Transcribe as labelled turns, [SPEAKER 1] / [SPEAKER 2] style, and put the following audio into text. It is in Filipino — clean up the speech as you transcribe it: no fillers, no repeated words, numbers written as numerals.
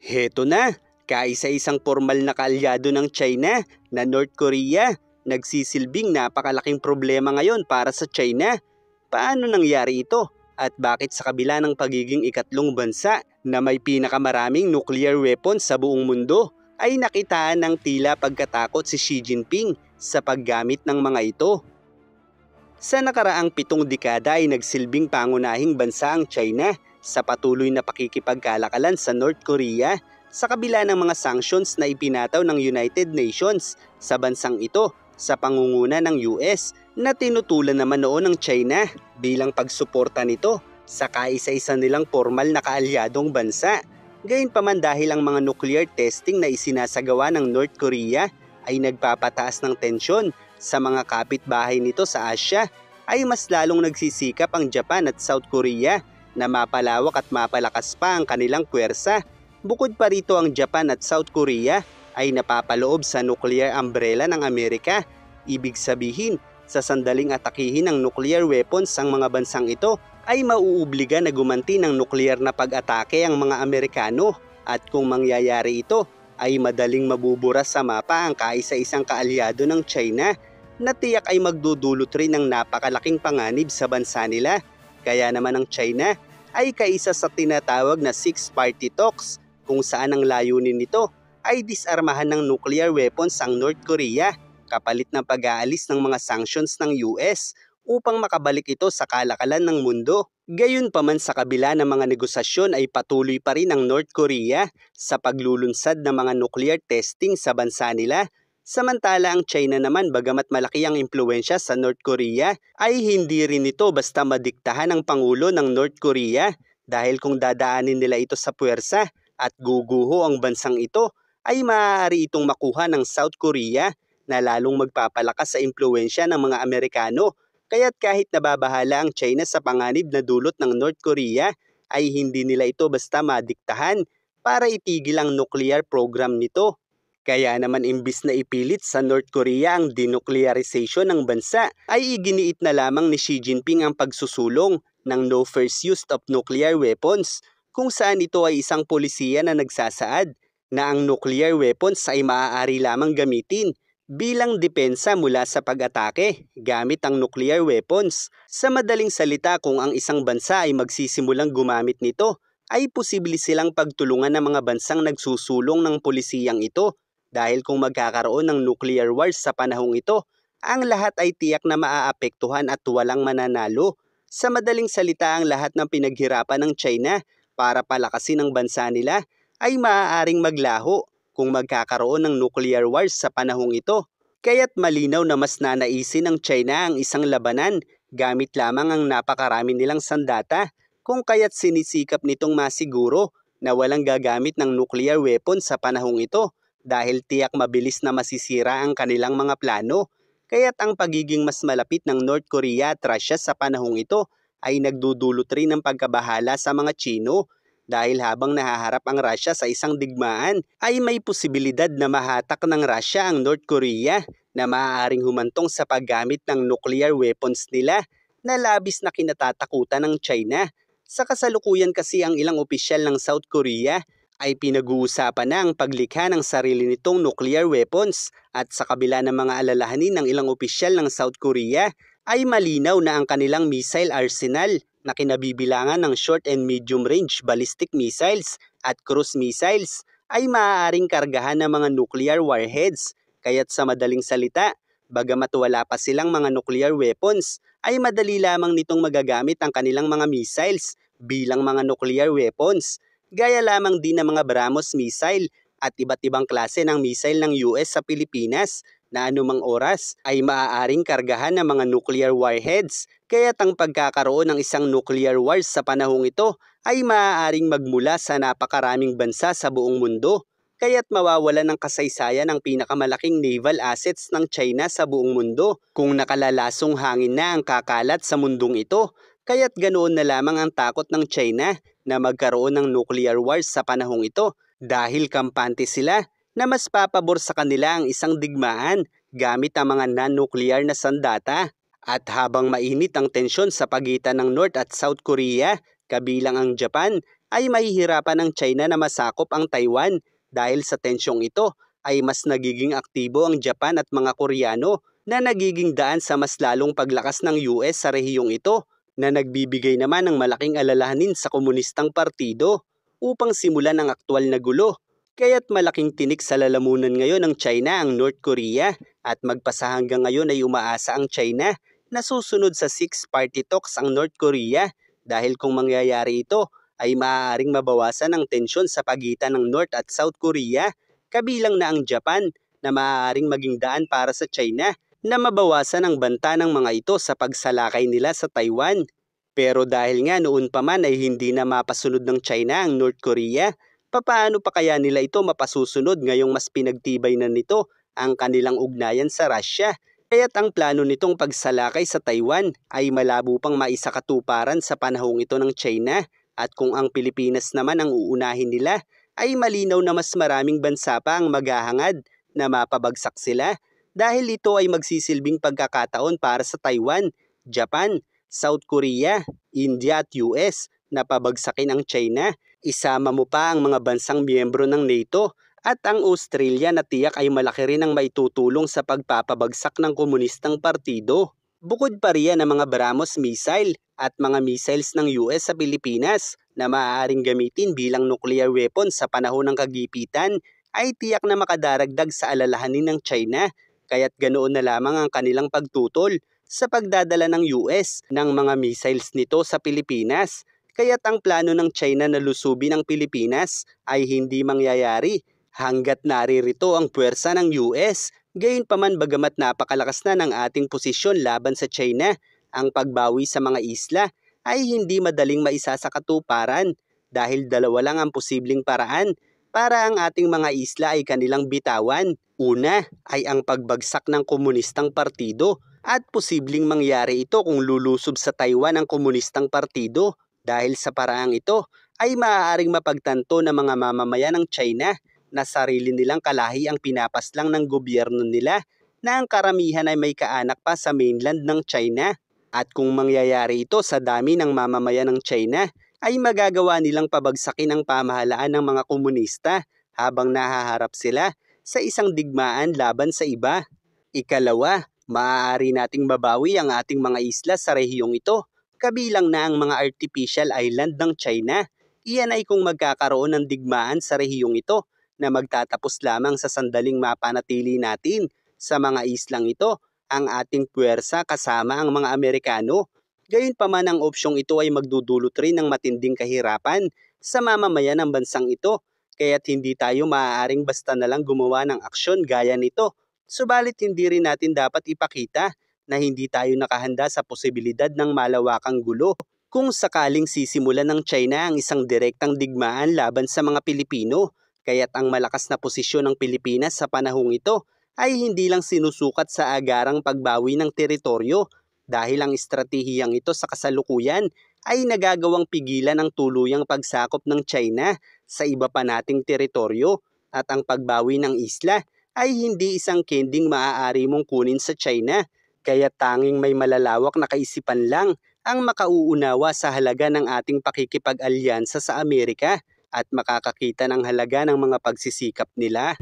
[SPEAKER 1] Heto na, kaisa-isang formal na kaalyado ng China na North Korea, nagsisilbing napakalaking problema ngayon para sa China. Paano nangyari ito? At bakit sa kabila ng pagiging ikatlong bansa na may pinakamaraming nuclear weapons sa buong mundo, ay nakitaan ng tila pagkatakot si Xi Jinping sa paggamit ng mga ito? Sa nakaraang 7 dekada ay nagsilbing pangunahing bansa ang China sa patuloy na pakikipagkalakalan sa North Korea sa kabila ng mga sanctions na ipinataw ng United Nations sa bansang ito sa pangunguna ng US na tinutulan naman noon ng China bilang pagsuporta nito sa kaisa-isa nilang formal na kaalyadong bansa. Gayunpaman dahil ang mga nuclear testing na isinasagawa ng North Korea ay nagpapataas ng tensyon sa mga kapitbahay nito sa Asia, ay mas lalong nagsisikap ang Japan at South Korea na mapalawak at mapalakas pa ang kanilang puwersa. Bukod pa rito, ang Japan at South Korea ay napapaloob sa nuclear umbrella ng Amerika. Ibig sabihin, sa sandaling atakihin ng nuclear weapons ang mga bansang ito, ay mauobliga na gumanti ng nuclear na pag-atake ang mga Amerikano. At kung mangyayari ito, ay madaling mabubura sa mapa ang kaisa-isang kaalyado ng China na tiyak ay magdudulot rin ng napakalaking panganib sa bansa nila. Kaya naman ang China ay kaisa sa tinatawag na Six-Party Talks, kung saan ang layunin nito ay disarmahan ng nuclear weapons ang North Korea kapalit ng pag-aalis ng mga sanctions ng US upang makabalik ito sa kalakalan ng mundo. Gayunpaman sa kabila ng mga negosasyon ay patuloy pa rin ang North Korea sa paglulunsad ng mga nuclear testing sa bansa nila. Samantala ang China naman, bagamat malaki ang impluensya sa North Korea, ay hindi rin ito basta madiktahan ng Pangulo ng North Korea, dahil kung dadaanin nila ito sa puwersa at guguho ang bansang ito, ay maaari itong makuha ng South Korea na lalong magpapalakas sa impluensya ng mga Amerikano. Kaya't kahit nababahala ang China sa panganib na dulot ng North Korea, ay hindi nila ito basta madiktahan para itigil ang nuclear program nito. Kaya naman imbis na ipilit sa North Korea ang denuclearization ng bansa, ay iginiit na lamang ni Xi Jinping ang pagsusulong ng no first use of nuclear weapons, kung saan ito ay isang polisiya na nagsasaad na ang nuclear weapons ay maaari lamang gamitin bilang depensa mula sa pag-atake gamit ang nuclear weapons. Sa madaling salita, kung ang isang bansa ay magsisimulang gumamit nito, ay posible silang pagtulungan ng mga bansang nagsusulong ng polisiyang ito. Dahil kung magkakaroon ng nuclear wars sa panahong ito, ang lahat ay tiyak na maaapektuhan at walang mananalo. Sa madaling salita, ang lahat ng pinaghirapan ng China para palakasin ang bansa nila ay maaaring maglaho kung magkakaroon ng nuclear wars sa panahong ito. Kaya't malinaw na mas nanaisin ng China ang isang labanan gamit lamang ang napakarami nilang sandata, kung kaya't sinisikap nitong masiguro na walang gagamit ng nuclear weapon sa panahong ito dahil tiyak mabilis na masisira ang kanilang mga plano. Kaya't ang pagiging mas malapit ng North Korea at Russia sa panahong ito ay nagdudulot rin ng pagkabahala sa mga Tsino. Dahil habang nahaharap ang Russia sa isang digmaan, ay may posibilidad na mahatak ng Russia ang North Korea na maaaring humantong sa paggamit ng nuclear weapons nila na labis na kinatatakutan ng China. Sa kasalukuyan kasi ang ilang opisyal ng South Korea ay pinag-uusapan na ang paglikha ng sarili nitong nuclear weapons, at sa kabila ng mga alalahanin ng ilang opisyal ng South Korea ay malinaw na ang kanilang missile arsenal na kinabibilangan ng short and medium range ballistic missiles at cruise missiles ay maaaring kargahan ng mga nuclear warheads. Kaya't sa madaling salita, bagamat wala pa silang mga nuclear weapons, ay madali lamang nitong magagamit ang kanilang mga missiles bilang mga nuclear weapons. Gaya lamang din ng mga BrahMos missile at iba't ibang klase ng missile ng US sa Pilipinas na anumang oras ay maaaring kargahan ng mga nuclear warheads. Kaya't ang pagkakaroon ng isang nuclear wars sa panahong ito ay maaaring magmula sa napakaraming bansa sa buong mundo. Kaya't mawawala ng kasaysayan ang pinakamalaking naval assets ng China sa buong mundo kung nakalalasong hangin na ang kakalat sa mundong ito. Kaya't ganoon na lamang ang takot ng China na magkaroon ng nuclear wars sa panahong ito, dahil kampante sila na mas papabor sa kanila ang isang digmaan gamit ang mga non-nuclear na sandata. At habang mainit ang tensyon sa pagitan ng North at South Korea, kabilang ang Japan, ay mahihirapan ang China na masakop ang Taiwan. Dahil sa tensyong ito ay mas nagiging aktibo ang Japan at mga Koreano na nagiging daan sa mas lalong paglakas ng US sa rehiyong ito na nagbibigay naman ng malaking alalahanin sa komunistang partido upang simulan ang aktwal na gulo. Kaya't malaking tinik sa lalamunan ngayon ng China ang North Korea at magpasa hanggang ngayon ay umaasa ang China na susunod sa 6-party talks ang North Korea dahil kung mangyayari ito ay maaaring mabawasan ang tensyon sa pagitan ng North at South Korea, kabilang na ang Japan na maaaring maging daan para sa China na mabawasan ang banta ng mga ito sa pagsalakay nila sa Taiwan. Pero dahil nga noon pa man ay hindi na mapasunod ng China ang North Korea, papaano pa kaya nila ito mapasusunod ngayong mas pinagtibay na nito ang kanilang ugnayan sa Russia? Kaya't ang plano nitong pagsalakay sa Taiwan ay malabo pang maisakatuparan sa panahong ito ng China. At kung ang Pilipinas naman ang uunahin nila, ay malinaw na mas maraming bansa pa ang maghahangad na mapabagsak sila dahil ito ay magsisilbing pagkakataon para sa Taiwan, Japan, South Korea, India at US na pabagsakin ang China. Isama mo pa ang mga bansang miyembro ng NATO at ang Australia na tiyak ay malaki rin ang maitutulong sa pagpapabagsak ng komunistang partido. Bukod pa riyan ang mga BrahMos missile at mga missiles ng US sa Pilipinas na maaaring gamitin bilang nuclear weapon sa panahon ng kagipitan ay tiyak na makadaragdag sa alalahanin ng China, kaya't ganoon na lamang ang kanilang pagtutol sa pagdadala ng US ng mga missiles nito sa Pilipinas. Kaya't ang plano ng China na lusubin ang Pilipinas ay hindi mangyayari hanggat naririto ang puwersa ng US. Gayunpaman bagamat napakalakas na ng ating posisyon laban sa China, ang pagbawi sa mga isla ay hindi madaling maisasakatuparan dahil dalawa lang ang posibleng paraan para ang ating mga isla ay kanilang bitawan. Una ay ang pagbagsak ng komunistang partido at posibleng mangyari ito kung lulusob sa Taiwan ang komunistang partido. Dahil sa paraang ito ay maaaring mapagtanto ng mga mamamayan ng China na sarili nilang kalahi ang pinapaslang ng gobyerno nila na ang karamihan ay may kaanak pa sa mainland ng China. At kung mangyayari ito sa dami ng mamamayan ng China, ay magagawa nilang pabagsakin ang pamahalaan ng mga komunista habang nahaharap sila sa isang digmaan laban sa iba. Ikalawa, maaari nating mabawi ang ating mga isla sa rehiyong ito, kabilang na ang mga artificial island ng China. Iyan ay kung magkakaroon ng digmaan sa rehiyong ito na magtatapos lamang sa sandaling mapanatili natin sa mga islang ito ang ating puwersa kasama ang mga Amerikano. Gayunpaman ang opsyong ito ay magdudulot rin ng matinding kahirapan sa mamamayan ng bansang ito, kaya't hindi tayo maaaring basta na lang gumawa ng aksyon gaya nito. Subalit hindi rin natin dapat ipakita na hindi tayo nakahanda sa posibilidad ng malawakang gulo kung sakaling sisimulan ng China ang isang direktang digmaan laban sa mga Pilipino. Kaya't ang malakas na posisyon ng Pilipinas sa panahong ito ay hindi lang sinusukat sa agarang pagbawi ng teritoryo dahil ang estratehiyang ito sa kasalukuyan ay nagagawang pigilan ang tuluyang pagsakop ng China sa iba pa nating teritoryo at ang pagbawi ng isla ay hindi isang kending maaari mong kunin sa China. Kaya tanging may malalawak na kaisipan lang ang makauunawa sa halaga ng ating pakikipag-alyansa sa Amerika at makakakita ng halaga ng mga pagsisikap nila.